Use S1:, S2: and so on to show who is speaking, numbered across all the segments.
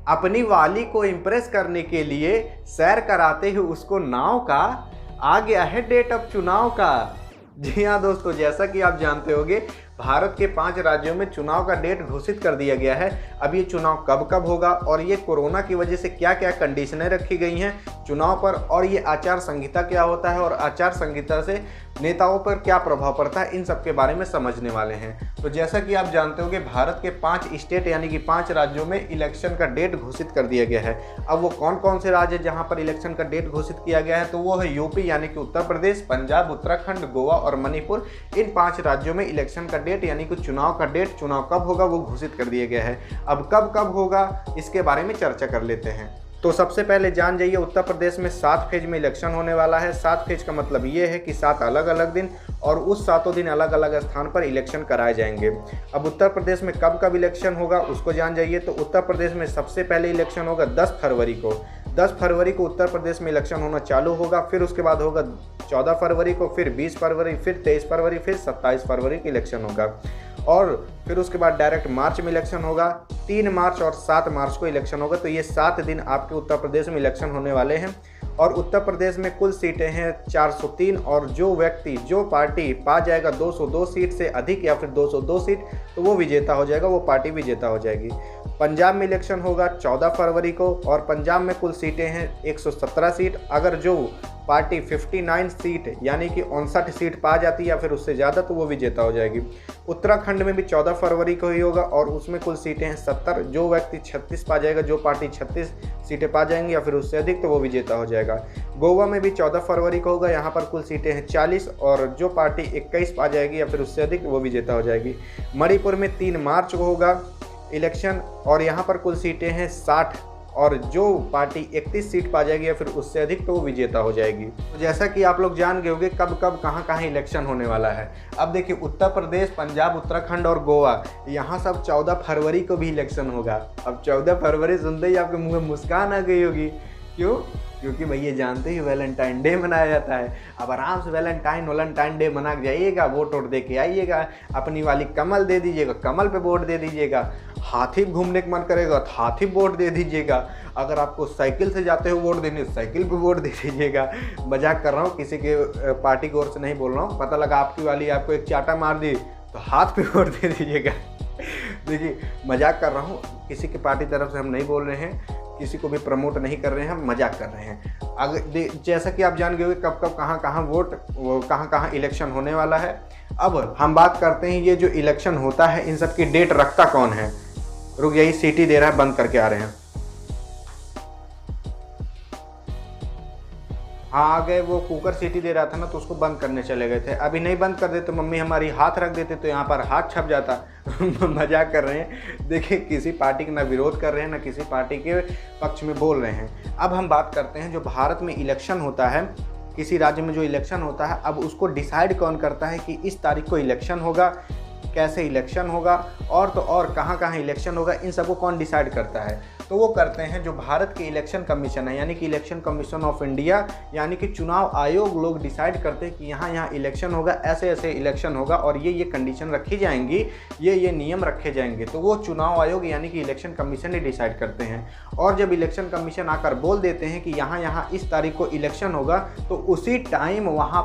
S1: अपनी वाली को इम्प्रेस करने के लिए सैर कराते ही उसको नाव का आ गया है डेट अब चुनाव का। जी हाँ दोस्तों, जैसा कि आप जानते होंगे भारत के 5 राज्यों में चुनाव का डेट घोषित कर दिया गया है। अब ये चुनाव कब कब होगा और ये कोरोना की वजह से क्या क्या कंडीशनें रखी गई हैं चुनाव पर, और ये आचार संहिता क्या होता है और आचार संहिता से नेताओं पर क्या प्रभाव पड़ता है, इन सब के बारे में समझने वाले हैं। तो जैसा कि आप जानते होंगे भारत के 5 स्टेट यानी कि 5 राज्यों में इलेक्शन का डेट घोषित कर दिया गया है। अब वो कौन कौन से राज्य हैं जहां पर इलेक्शन का डेट घोषित किया गया है, तो वो है यूपी यानी कि उत्तर प्रदेश, पंजाब, उत्तराखंड, गोवा और मणिपुर। इन 5 राज्यों में इलेक्शन का डेट यानी कि चुनाव का डेट, चुनाव कब होगा वो घोषित कर दिया गया है। अब कब कब होगा इसके बारे में चर्चा कर लेते हैं। तो सबसे पहले जान जाइए, उत्तर प्रदेश में 7 फेज में इलेक्शन होने वाला है। 7 फेज का मतलब ये है कि 7 अलग अलग दिन और उस 7 दिन अलग अलग स्थान पर इलेक्शन कराए जाएंगे। अब उत्तर प्रदेश में कब कब इलेक्शन होगा उसको जान जाइए। तो उत्तर प्रदेश में सबसे पहले इलेक्शन होगा 10 फरवरी को। 10 फरवरी को उत्तर प्रदेश में इलेक्शन होना चालू होगा। फिर उसके बाद होगा 14 फरवरी को, फिर 20 फरवरी, फिर 23 फरवरी, फिर 27 फरवरी को इलेक्शन होगा। और फिर उसके बाद डायरेक्ट मार्च में इलेक्शन होगा। 3 मार्च और 7 मार्च को इलेक्शन होगा। तो ये 7 दिन आपके उत्तर प्रदेश में इलेक्शन होने वाले हैं। और उत्तर प्रदेश में कुल सीटें हैं 403 और जो पार्टी पा जाएगा 202 सीट से अधिक या फिर 202 सीट तो वो विजेता हो जाएगा, वो पार्टी विजेता हो जाएगी। पंजाब में इलेक्शन होगा 14 फरवरी को और पंजाब में कुल सीटें हैं 117 सीट। अगर जो पार्टी 59 सीट यानी कि 59 सीट पा जाती है या फिर उससे ज़्यादा तो वो विजेता हो जाएगी। उत्तराखंड में भी 14 फरवरी को ही होगा और उसमें कुल सीटें हैं 70। जो व्यक्ति 36 पा जाएगा, जो पार्टी 36 सीटें पा जाएंगी या फिर उससे अधिक तो वो विजेता हो जाएगा। गोवा में भी 14 फरवरी को होगा, यहाँ पर कुल सीटें हैं 40 और जो पार्टी 21 पा जाएगी या फिर उससे अधिक वो विजेता हो जाएगी। मणिपुर में 3 मार्च को होगा इलेक्शन और यहाँ पर कुल सीटें हैं 60 और जो पार्टी 31 सीट पा जाएगी या फिर उससे अधिक तो वो विजेता हो जाएगी। तो जैसा कि आप लोग जान गए होंगे कब कब कहाँ कहाँ इलेक्शन होने वाला है। अब देखिए, उत्तर प्रदेश, पंजाब, उत्तराखंड और गोवा, यहाँ सब 14 फरवरी को भी इलेक्शन होगा। अब 14 फरवरी सुनते ही आपके मुँह में मुस्कान आ गई होगी। क्यों? क्योंकि भैया जानते ही वैलेंटाइन डे मनाया जाता है। अब आराम से वैलेंटाइन डे मना के जाइएगा, वोट दे के आइएगा, अपनी वाली कमल दे दीजिएगा, कमल पे वोट दे दीजिएगा। हाथी घूमने का मन करेगा तो हाथी वोट दे दीजिएगा। अगर आपको साइकिल से जाते हो वोट देने, साइकिल पे वोट दे दीजिएगा। मजाक कर रहा हूँ, किसी के पार्टी की ओर से नहीं बोल रहा हूँ। पता लगा आपकी वाली आपको एक चाटा मार दी तो हाथ पे वोट दे दीजिएगा। देखिए, मजाक कर रहा हूँ, किसी की पार्टी तरफ से हम नहीं बोल रहे हैं, किसी को भी प्रमोट नहीं कर रहे हैं, हम मजाक कर रहे हैं। अगर जैसा कि आप जान गए कब कब कहाँ कहाँ इलेक्शन होने वाला है। अब हम बात करते हैं ये जो इलेक्शन होता है इन सब की डेट रखता कौन है। रुक, यही सीटी दे रहा है, बंद करके आ रहे हैं। हाँ आ गए, वो कुकर सीटी दे रहा था ना तो उसको बंद करने चले गए थे। अभी नहीं बंद कर देते मम्मी हमारी हाथ रख देते तो यहाँ पर हाथ छप जाता। मजाक कर रहे हैं। देखिए, किसी पार्टी का ना विरोध कर रहे हैं ना किसी पार्टी के पक्ष में बोल रहे हैं। अब हम बात करते हैं जो भारत में इलेक्शन होता है, किसी राज्य में जो इलेक्शन होता है, अब उसको डिसाइड कौन करता है कि इस तारीख को इलेक्शन होगा, कैसे इलेक्शन होगा और तो और कहाँ कहाँ इलेक्शन होगा, इन सबको कौन डिसाइड करता है। तो वो करते हैं जो भारत के इलेक्शन कमीशन है यानी कि इलेक्शन कमीशन ऑफ इंडिया यानी कि चुनाव आयोग लोग डिसाइड करते हैं कि यहाँ यहाँ इलेक्शन होगा, ऐसे ऐसे इलेक्शन होगा और ये कंडीशन रखी जाएंगी, ये नियम रखे जाएंगे। तो वो चुनाव आयोग यानी कि इलेक्शन कमीशन ही डिसाइड करते हैं। और जब इलेक्शन कमीशन आकर बोल देते हैं कि यहाँ यहाँ इस तारीख को इलेक्शन होगा तो उसी टाइम वहाँ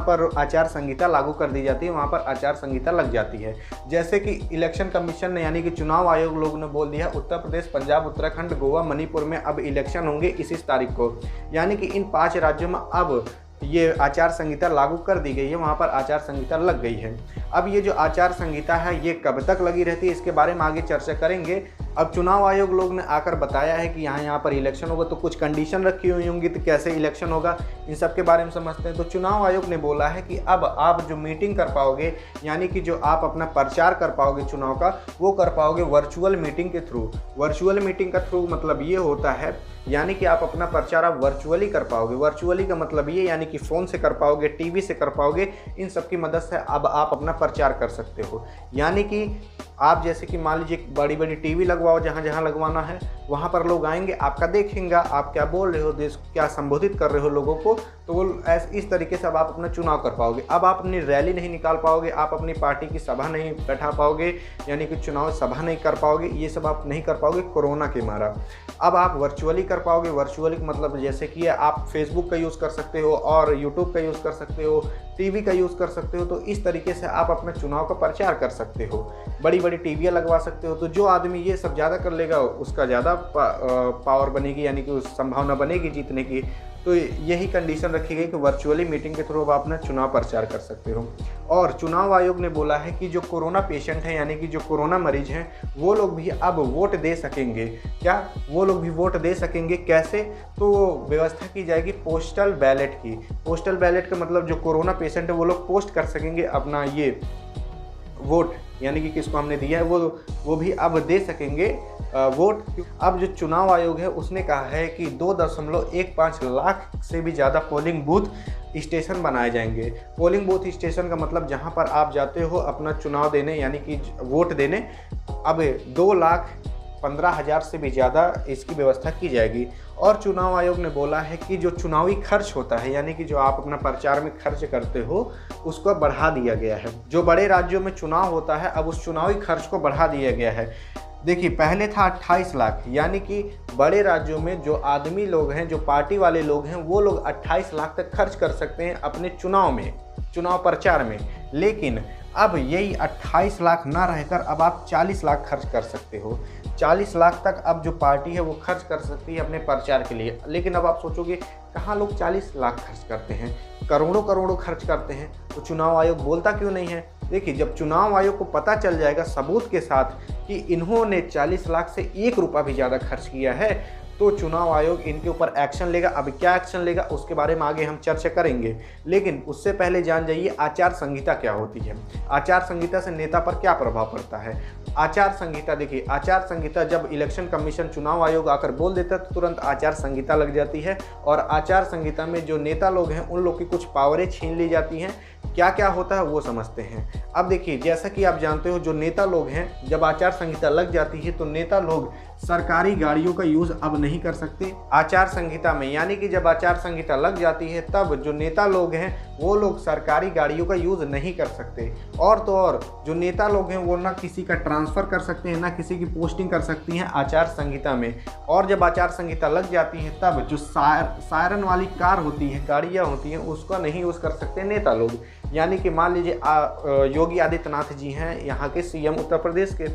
S1: पर आचार संहिता लागू कर दी जाती है, वहाँ पर आचार संहिता लग जाती है। जैसे कि इलेक्शन कमीशन ने यानी कि चुनाव आयोग लोग ने बोल दिया उत्तर प्रदेश, पंजाब, उत्तराखंड, गोवा, मणिपुर में अब इलेक्शन होंगे इस तारीख को, यानी कि इन 5 राज्यों में अब ये आचार संहिता लागू कर दी गई है, वहाँ पर आचार संहिता लग गई है। अब ये जो आचार संहिता है ये कब तक लगी रहती है इसके बारे में आगे चर्चा करेंगे। अब चुनाव आयोग लोग ने आकर बताया है कि यहाँ पर इलेक्शन होगा तो कुछ कंडीशन रखी हुई होंगी, तो कैसे इलेक्शन होगा इन सब के बारे में समझते हैं। तो चुनाव आयोग ने बोला है कि अब आप जो मीटिंग कर पाओगे यानी कि जो आप अपना प्रचार कर पाओगे चुनाव का, वो कर पाओगे वर्चुअल मीटिंग के थ्रू। वर्चुअल मीटिंग का थ्रू मतलब ये होता है यानी कि आप अपना प्रचार आप वर्चुअली कर पाओगे। वर्चुअली का मतलब ये यानी कि फ़ोन से कर पाओगे, टीवी से कर पाओगे, इन सब की मदद से अब आप अपना प्रचार कर सकते हो। यानी कि आप जैसे कि मान लीजिए बड़ी बड़ी टीवी लगवाओ, जहाँ जहाँ लगवाना है वहाँ पर लोग आएंगे, आपका देखेंगे आप क्या बोल रहे हो, देश क्या संबोधित कर रहे हो लोगों को, तो वो इस तरीके से अब आप अपना चुनाव कर पाओगे। अब आप अपनी रैली नहीं निकाल पाओगे, आप अपनी पार्टी की सभा नहीं बैठा पाओगे, यानी कि चुनाव सभा नहीं कर पाओगे, ये सब आप नहीं कर पाओगे कोरोना के मारा। अब आप वर्चुअली कर पाओगे। वर्चुअली मतलब जैसे कि आप फेसबुक का यूज़ कर सकते हो और यूट्यूब का यूज़ कर सकते हो, टीवी का यूज़ कर सकते हो। तो इस तरीके से आप अपने चुनाव का प्रचार कर सकते हो, बड़ी बड़ी टीवियाँ लगवा सकते हो। तो जो आदमी ये सब ज़्यादा कर लेगा उसका ज़्यादा पावर बनेगी, यानी कि उस संभावना बनेगी जीतने की। तो यही कंडीशन रखी गई कि वर्चुअली मीटिंग के थ्रू आप अपना चुनाव प्रचार कर सकते हो। और चुनाव आयोग ने बोला है कि जो कोरोना पेशेंट हैं, यानी कि जो कोरोना मरीज हैं, वो लोग भी अब वोट दे सकेंगे। क्या वो लोग भी वोट दे सकेंगे? कैसे? तो व्यवस्था की जाएगी पोस्टल बैलेट की। पोस्टल बैलेट का मतलब जो कोरोना पेशेंट है वो लोग पोस्ट कर सकेंगे अपना ये वोट, यानी कि किसको हमने दिया है वो भी अब दे सकेंगे वोट। अब जो चुनाव आयोग है उसने कहा है कि 2.15 लाख से भी ज़्यादा पोलिंग बूथ स्टेशन बनाए जाएंगे। पोलिंग बूथ स्टेशन का मतलब जहां पर आप जाते हो अपना चुनाव देने, यानी कि वोट देने। अब 2,15,000 से भी ज़्यादा इसकी व्यवस्था की जाएगी। और चुनाव आयोग ने बोला है कि जो चुनावी खर्च होता है, यानी कि जो आप अपना प्रचार में खर्च करते हो, उसको बढ़ा दिया गया है। जो बड़े राज्यों में चुनाव होता है अब उस चुनावी खर्च को बढ़ा दिया गया है। देखिए पहले था 28 लाख, यानी कि बड़े राज्यों में जो आदमी लोग हैं, जो पार्टी वाले लोग हैं, वो लोग 28 लाख तक खर्च कर सकते हैं अपने चुनाव में, चुनाव प्रचार में। लेकिन अब यही 28 लाख ना रहकर अब आप 40 लाख खर्च कर सकते हो। 40 लाख तक अब जो पार्टी है वो खर्च कर सकती है अपने प्रचार के लिए। लेकिन अब आप सोचोगे कहाँ लोग 40 लाख खर्च करते हैं, करोड़ों करोड़ों खर्च करते हैं, तो चुनाव आयोग बोलता क्यों नहीं है? देखिए जब चुनाव आयोग को पता चल जाएगा सबूत के साथ कि इन्होंने 40 लाख से 1 रुपया भी ज़्यादा खर्च किया है, तो चुनाव आयोग इनके ऊपर एक्शन लेगा। अब क्या एक्शन लेगा उसके बारे में आगे हम चर्चा करेंगे। लेकिन उससे पहले जान जाइए आचार संहिता क्या होती है। आचार संहिता से नेता पर क्या प्रभाव पड़ता है? आचार संहिता, देखिए आचार संहिता जब इलेक्शन कमीशन चुनाव आयोग आकर बोल देता है तो तुरंत आचार संहिता लग जाती है। और आचार संहिता में जो नेता लोग हैं उन लोग की कुछ पावरें छीन ली जाती हैं। क्या क्या होता है वो समझते हैं। अब देखिए जैसा कि आप जानते हो जो नेता लोग हैं, जब आचार संहिता लग जाती है तो नेता लोग सरकारी गाड़ियों का यूज़ अब नहीं कर सकते आचार संहिता में। यानी कि जब आचार संहिता लग जाती है तब जो नेता लोग हैं वो लोग सरकारी गाड़ियों का यूज़ नहीं कर सकते। और तो और जो नेता लोग हैं वो ना किसी का ट्रांसफ़र कर सकते हैं, ना किसी की पोस्टिंग कर सकती हैं आचार संहिता में। और जब आचार संहिता लग जाती है तब जो सायरन वाली कार होती है, गाड़ियाँ होती हैं, उसका नहीं यूज़ कर सकते नेता लोग। यानी कि मान लीजिए योगी आदित्यनाथ जी हैं यहाँ के सीएम उत्तर प्रदेश के।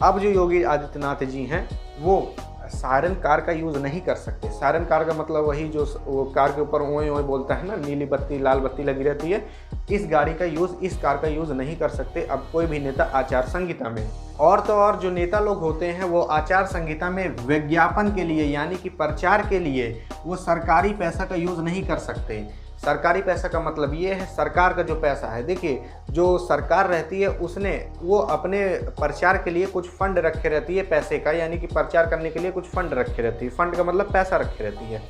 S1: अब जो योगी आदित्यनाथ जी हैं वो सायरन कार का यूज़ नहीं कर सकते। सायरन कार का मतलब वही जो वो कार के ऊपर ओए ओए बोलता है ना, नीली बत्ती लाल बत्ती लगी रहती है, इस गाड़ी का यूज़, इस कार का यूज़ नहीं कर सकते अब कोई भी नेता आचार संहिता में। और तो और जो नेता लोग होते हैं वो आचार संहिता में विज्ञापन के लिए, यानी कि प्रचार के लिए वो सरकारी पैसा का यूज़ नहीं कर सकते। सरकारी पैसा का मतलब ये है सरकार का जो पैसा है। देखिए जो सरकार रहती है उसने वो अपने प्रचार के लिए कुछ फंड रखे रहती है पैसे का, यानी कि प्रचार करने के लिए कुछ फंड रखे रहती है। फंड का मतलब पैसा रखे रहती है।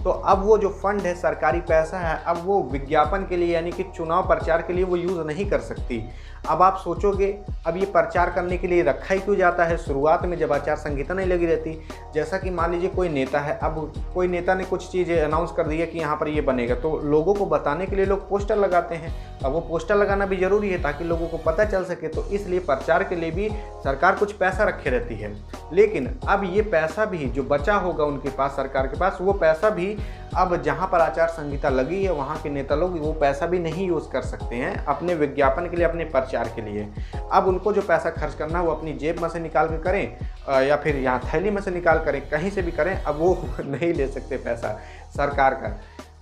S1: तो अब वो जो फंड है, सरकारी पैसा है, अब वो विज्ञापन के लिए यानी कि चुनाव प्रचार के लिए वो यूज़ नहीं कर सकती। अब आप सोचोगे अब ये प्रचार करने के लिए रखा ही क्यों जाता है शुरुआत में जब आचार संहिता नहीं लगी रहती। जैसा कि मान लीजिए कोई नेता है, अब कोई नेता ने कुछ चीज़ें अनाउंस कर दी है कि यहाँ पर ये बनेगा, तो लोगों को बताने के लिए लोग पोस्टर लगाते हैं। अब वो पोस्टर लगाना भी ज़रूरी है ताकि लोगों को पता चल सके, तो इसलिए प्रचार के लिए भी सरकार कुछ पैसा रखे रहती है। लेकिन अब ये पैसा भी जो बचा होगा उनके पास, सरकार के पास, वो पैसा भी अब जहाँ पर आचार संहिता लगी है वहाँ के नेता लोग वो पैसा भी नहीं यूज़ कर सकते हैं अपने विज्ञापन के लिए, अपने प्रचार के लिए। अब उनको जो पैसा खर्च करना है वो अपनी जेब में से निकाल के करें या फिर यहाँ थैली में से निकाल करें, कहीं से भी करें, अब वो नहीं ले सकते पैसा सरकार का।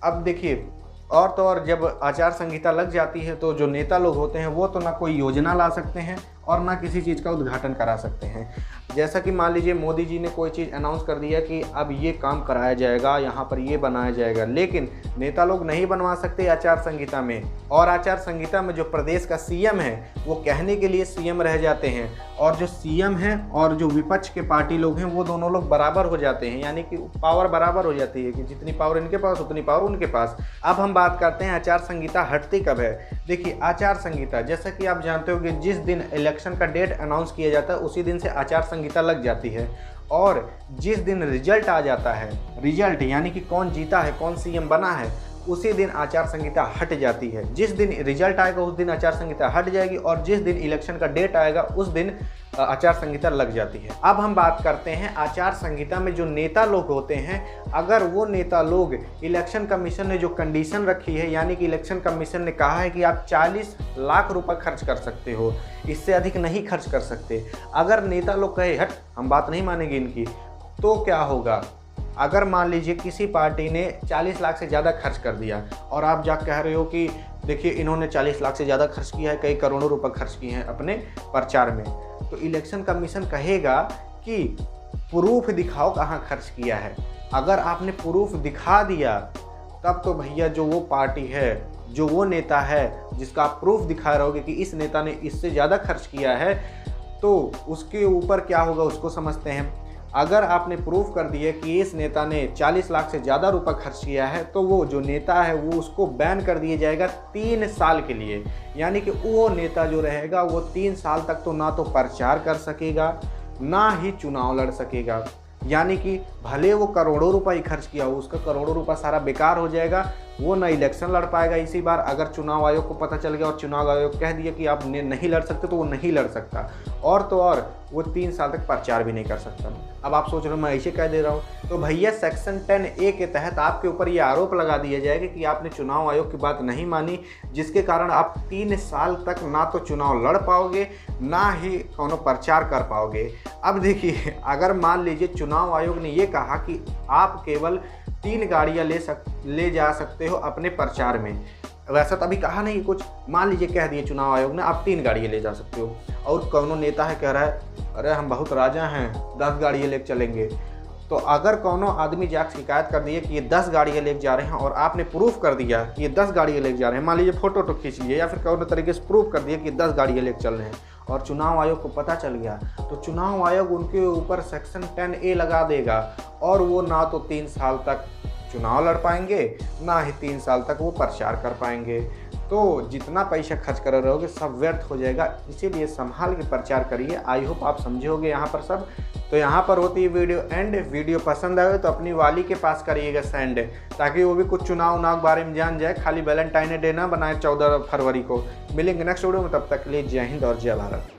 S1: अब देखिए और तो और जब आचार संहिता लग जाती है तो जो नेता लोग होते हैं वो तो ना कोई योजना ला सकते हैं और ना किसी चीज़ का उद्घाटन करा सकते हैं। जैसा कि मान लीजिए मोदी जी ने कोई चीज़ अनाउंस कर दिया कि अब ये काम कराया जाएगा, यहाँ पर ये बनाया जाएगा, लेकिन नेता लोग नहीं बनवा सकते आचार संहिता में। और आचार संहिता में जो प्रदेश का सीएम है वो कहने के लिए सीएम रह जाते हैं, और जो सीएम हैं और जो विपक्ष के पार्टी लोग हैं वो दोनों लोग बराबर हो जाते हैं, यानी कि पावर बराबर हो जाती है कि जितनी पावर इनके पास उतनी पावर उनके पास। अब हम बात करते हैं आचार संहिता हटती कब है। देखिए आचार संहिता जैसा कि आप जानते हो कि जिस दिन इलेक्शन का डेट अनाउंस किया जाता है उसी दिन से आचार संहिता लग जाती है, और जिस दिन रिजल्ट आ जाता है, रिजल्ट यानी कि कौन जीता है, कौन सीएम बना है, उसी दिन आचार संहिता हट जाती है। जिस दिन रिजल्ट आएगा उस दिन आचार संहिता हट जाएगी और जिस दिन इलेक्शन का डेट आएगा उस दिन आचार संहिता लग जाती है। अब हम बात करते हैं आचार संहिता में जो नेता लोग होते हैं, अगर वो नेता लोग इलेक्शन कमीशन ने जो कंडीशन रखी है, यानी कि इलेक्शन कमीशन ने कहा है कि आप 40 लाख रुपए खर्च कर सकते हो, इससे अधिक नहीं खर्च कर सकते। अगर नेता लोग कहे हट हम बात नहीं मानेंगे इनकी, तो क्या होगा? अगर मान लीजिए किसी पार्टी ने 40 लाख से ज़्यादा खर्च कर दिया और आप जा कह रहे हो कि देखिए इन्होंने 40 लाख से ज़्यादा खर्च किया है, कई करोड़ों रुपए खर्च किए हैं अपने प्रचार में, तो इलेक्शन कमीशन कहेगा कि प्रूफ दिखाओ कहाँ खर्च किया है। अगर आपने प्रूफ दिखा दिया तब तो भैया जो वो पार्टी है, जो वो नेता है जिसका आप प्रूफ दिखा रहोगे कि इस नेता ने इससे ज़्यादा खर्च किया है, तो उसके ऊपर क्या होगा उसको समझते हैं। अगर आपने प्रूफ कर दिया कि इस नेता ने 40 लाख से ज़्यादा रुपए खर्च किया है, तो वो जो नेता है वो उसको बैन कर दिया जाएगा 3 साल के लिए। यानी कि वो नेता जो रहेगा वो 3 साल तक तो ना तो प्रचार कर सकेगा ना ही चुनाव लड़ सकेगा। यानी कि भले वो करोड़ों रुपए खर्च किया हो, उसका करोड़ों रुपए सारा बेकार हो जाएगा, वो ना इलेक्शन लड़ पाएगा। इसी बार अगर चुनाव आयोग को पता चल गया और चुनाव आयोग कह दिया कि आप नहीं लड़ सकते, तो वो नहीं लड़ सकता, और तो और वो 3 साल तक प्रचार भी नहीं कर सकता। अब आप सोच रहे हो मैं ऐसे कह दे रहा हूँ, तो भैया सेक्शन 10A के तहत आपके ऊपर ये आरोप लगा दिया जाएगा कि आपने चुनाव आयोग की बात नहीं मानी, जिसके कारण आप 3 साल तक ना तो चुनाव लड़ पाओगे ना ही कोनो प्रचार कर पाओगे। अब देखिए, अगर मान लीजिए चुनाव आयोग ने ये कहा कि आप केवल 3 गाड़ियाँ ले जा सकते हो अपने प्रचार में, वैसा तो अभी कहा नहीं कुछ, मान लीजिए कह दिए चुनाव आयोग ने आप 3 गाड़ियाँ ले जा सकते हो, और कौनो नेता है कह रहा है अरे हम बहुत राजा हैं 10 गाड़ियाँ लेकर चलेंगे, तो अगर कौनो आदमी जाकर शिकायत कर दिए कि ये 10 गाड़ियाँ लेकर जा रहे हैं और आपने प्रूफ कर दिया कि ये 10 गाड़ियाँ लेकर जा रहे हैं, मान लीजिए फोटो तो खींच लिए या फिर कौनो तरीके से प्रूफ कर दिया कि 10 गाड़ियाँ लेकर चल रहे हैं, और चुनाव आयोग को पता चल गया, तो चुनाव आयोग उनके ऊपर सेक्शन 10A लगा देगा और वो ना तो 3 साल तक चुनाव लड़ पाएंगे ना ही 3 साल तक वो प्रचार कर पाएंगे। तो जितना पैसा खर्च कर रहोगे सब व्यर्थ हो जाएगा, इसीलिए संभाल के प्रचार करिए। आई होप आप समझे होगे यहाँ पर सब। तो यहाँ पर होती है वीडियो एंड। वीडियो पसंद आए तो अपनी वाली के पास करिएगा सेंड, ताकि वो भी कुछ चुनाव के बारे में जान जाए, खाली वैलेंटाइन डे ना बनाए 14 फरवरी को। मिलेंगे नेक्स्ट वीडियो में, तब तक के लिए जय हिंद और जय भारत।